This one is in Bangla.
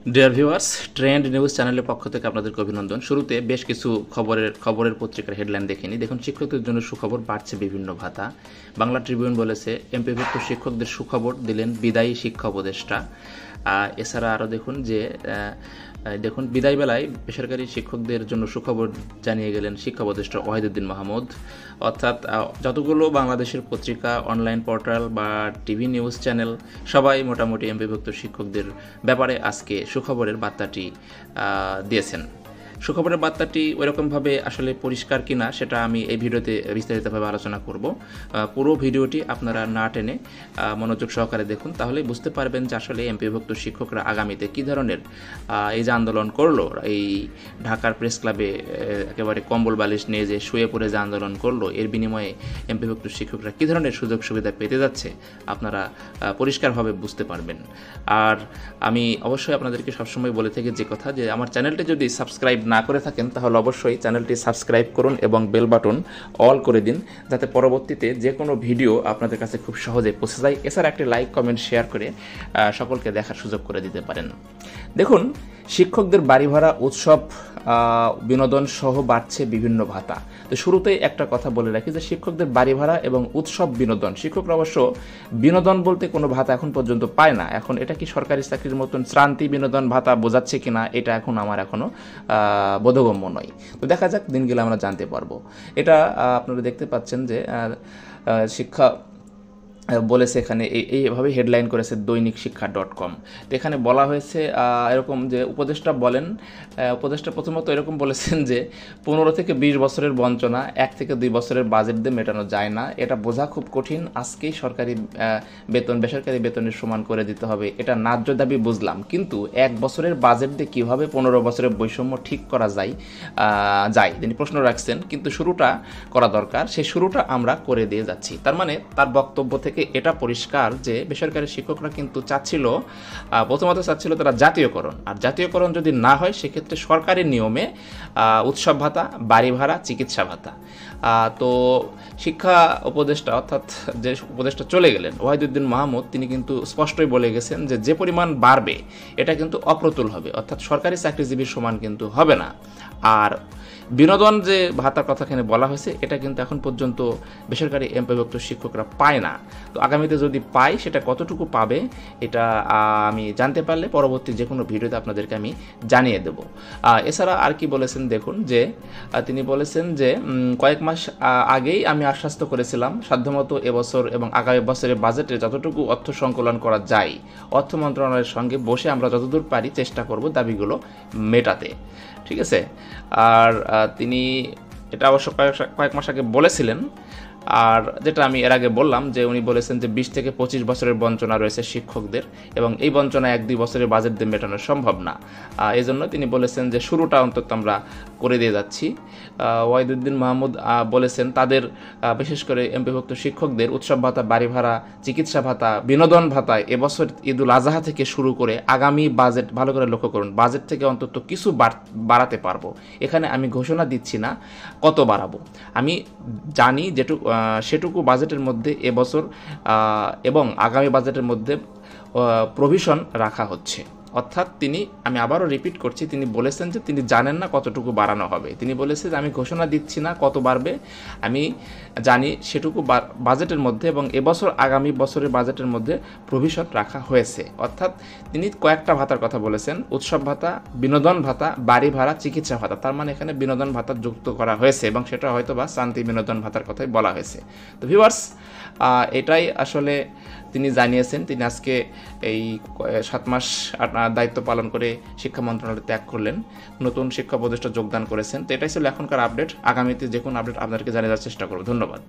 ডিয়ার ভিউয়ার্স, ট্রেন্ড নিউজ চ্যানেলের পক্ষ থেকে আপনাদেরকে অভিনন্দন। শুরুতে বেশ কিছু খবরের পত্রিকার হেডলাইন দেখে নিই। দেখুন, শিক্ষকদের জন্য সুখবর, বাড়ছে বিভিন্ন ভাতা। বাংলা ট্রিবিউন বলেছে, এমপিভুক্ত শিক্ষকদের সুখবর দিলেন বিদায়ী শিক্ষা উপদেষ্টা। এছাড়া আরও দেখুন বিদায় বেলায় বেসরকারি শিক্ষকদের জন্য সুখবর জানিয়ে গেলেন শিক্ষা উপদেষ্টা ওয়াহিদুদ্দিন মাহমুদ। অর্থাৎ যতগুলো বাংলাদেশের পত্রিকা, অনলাইন পোর্টাল বা টিভি নিউজ চ্যানেল সবাই মোটামুটি এমপিভুক্ত শিক্ষকদের ব্যাপারে আজকে সুখবরের বার্তাটি দিয়েছেন। সুখবরের বার্তাটি ওইরকমভাবে আসলে পরিষ্কার কিনা সেটা আমি এই ভিডিওতে বিস্তারিতভাবে আলোচনা করব। পুরো ভিডিওটি আপনারা না টেনে মনোযোগ সহকারে দেখুন, তাহলেই বুঝতে পারবেন যে আসলে এমপিভুক্ত শিক্ষকরা আগামীতে কী ধরনের এই যে আন্দোলন করলো, এই ঢাকার প্রেস ক্লাবে একেবারে কম্বল বালিশ নিয়ে যে শুয়ে পড়ে যে আন্দোলন করলো, এর বিনিময়ে এমপিভুক্ত শিক্ষকরা কী ধরনের সুযোগ সুবিধা পেতে যাচ্ছে আপনারা পরিষ্কারভাবে বুঝতে পারবেন। আর আমি অবশ্যই আপনাদেরকে সবসময় বলে থাকি যে কথা, যে আমার চ্যানেলটি যদি সাবস্ক্রাইব না করে থাকেন তাহলে অবশ্যই চ্যানেলটি সাবস্ক্রাইব করুন এবং বেল বাটন অল করে দিন, যাতে পরবর্তীতে যে কোনো ভিডিও আপনাদের কাছে খুব সহজে পৌঁছে যায়। এছাড়া একটি লাইক, কমেন্ট, শেয়ার করে সকলকে দেখার সুযোগ করে দিতে পারেন। দেখুন, শিক্ষকদের বাড়ি ভাড়া, উৎসব, বিনোদন সহ বাড়ছে বিভিন্ন ভাতা। তো শুরুতেই একটা কথা বলে রাখি যে শিক্ষকদের বাড়ি ভাড়া এবং উৎসব, বিনোদন, শিক্ষকরা অবশ্য বিনোদন বলতে কোনো ভাতা এখন পর্যন্ত পায় না। এখন এটা কি সরকারি চাকরির মতন শ্রান্তি বিনোদন ভাতা বোঝাচ্ছে কিনা এটা আমার এখনও বোধগম্য নয়। তো দেখা যাক, দিন গেলে আমরা জানতে পারবো। এটা আপনারা দেখতে পাচ্ছেন যে শিক্ষা বলেছে, এখানে এইভাবে হেডলাইন করেছে দৈনিক শিক্ষা.com। তো এখানে বলা হয়েছে এরকম যে উপদেষ্টা প্রথমত এরকম বলেছেন যে 15 থেকে 20 বছরের বঞ্চনা 1 থেকে 2 বছরের বাজেট দিয়ে মেটানো যায় না। এটা বোঝা খুব কঠিন। আজকেই সরকারি বেতন বেসরকারি বেতনের সমান করে দিতে হবে, এটা ন্যায্য দাবি বুঝলাম, কিন্তু 1 বছরের বাজেট দিয়ে কীভাবে 15 বছরের বৈষম্য ঠিক করা যায় তিনি প্রশ্ন রাখছেন। কিন্তু শুরুটা করা দরকার, সেই শুরুটা আমরা করে দিয়ে যাচ্ছি। তার মানে তার বক্তব্য থেকে এটা পরিষ্কার যে বেসরকারি শিক্ষকরা কিন্তু প্রথমত চাচ্ছিল তারা জাতীয়করণ, আর জাতীয়করণ যদি না হয় সেক্ষেত্রে সরকারি নিয়মে উৎসব ভাতা, বাড়ি ভাড়া, চিকিৎসা ভাতা। তো শিক্ষা উপদেষ্টা, অর্থাৎ যে উপদেষ্টা চলে গেলেন ওয়াহিদুদ্দিন মাহমুদ, তিনি কিন্তু স্পষ্টই বলে গেছেন যে পরিমাণ বাড়বে এটা কিন্তু অপ্রতুল হবে, অর্থাৎ সরকারি চাকরিজীবীর সমান কিন্তু হবে না। আর বিনোদন যে ভাতার কথা এখানে বলা হয়েছে, এটা কিন্তু এখন পর্যন্ত বেসরকারি এমপিভুক্ত শিক্ষকরা পায় না। তো আগামীতে যদি পায় সেটা কতটুকু পাবে এটা আমি জানতে পারলে পরবর্তী যে কোনো ভিডিওতে আপনাদেরকে আমি জানিয়ে দেব। এছাড়া আর কি বলেছেন দেখুন, যে তিনি বলেছেন যে কয়েক মাস আগেই আমি আশ্বস্ত করেছিলাম সাধ্যমতো এবছর এবং আগামী বছরের বাজেটে যতটুকু অর্থ সংকলন করা যায় অর্থ মন্ত্রণালয়ের সঙ্গে বসে আমরা যতদূর পারি চেষ্টা করব দাবিগুলো মেটাতে। ঠিক আছে। আর তিনি এটা অবশ্য কয়েক মাস আগে বলেছিলেন। আর যেটা আমি এর আগে বললাম যে উনি বলেছেন যে 20 থেকে 25 বছরের বঞ্চনা রয়েছে শিক্ষকদের, এবং এই বঞ্চনা 1-2 বছরের বাজেট দিয়ে মেটানো সম্ভব না। এই জন্য তিনি বলেছেন যে শুরুটা অন্তত আমরা করে দিয়ে যাচ্ছি। ওয়াহিদুদ্দিন মাহমুদ বলেছেন তাদের বিশেষ করে এমপিভুক্ত শিক্ষকদের উৎসব ভাতা, বাড়ি ভাড়া, চিকিৎসা ভাতা, বিনোদন ভাতায় এবছর ঈদুল আজহা থেকে শুরু করে আগামী বাজেট, ভালো করে লক্ষ্য করুন, বাজেট থেকে অন্তত কিছু বাড়াতে পারবো। এখানে আমি ঘোষণা দিচ্ছি না কত বাড়াবো, আমি জানি সেটুকু বাজেটের মধ্যে এবছর এবং আগামী বাজেটের মধ্যে প্রভিশন রাখা হচ্ছে। অর্থাৎ আমি আবারও রিপিট করছি, তিনি বলেছেন যে তিনি জানেন না কতটুকু বাড়ানো হবে। তিনি বলেছেন যে আমি ঘোষণা দিচ্ছি না কত বাড়বে, আমি জানি সেটুকু বাজেটের মধ্যে এবং এবছর আগামী বছরের বাজেটের মধ্যে প্রভিশন রাখা হয়েছে। অর্থাৎ তিনি কয়েকটা ভাতার কথা বলেছেন, উৎসব ভাতা, বিনোদন ভাতা, বাড়ি ভাড়া, চিকিৎসা ভাতা। তার মানে এখানে বিনোদন ভাতা যুক্ত করা হয়েছে এবং সেটা হয়তো বা শান্তি বিনোদন ভাতার কথাই বলা হয়েছে। তো ভিউয়ার্স, এটাই আসলে তিনি জানিয়েছেন। তিনি আজকে এই 7 মাস দায়িত্ব পালন করে শিক্ষা মন্ত্রণালয় ত্যাগ করলেন, নতুন শিক্ষা উপদেষ্টা যোগদান করেছেন। তো এটাই ছিল এখনকার আপডেট। আগামীতে যে কোনো আপডেট আপনাদেরকে জানিয়ে দেওয়ার চেষ্টা করব। ধন্যবাদ।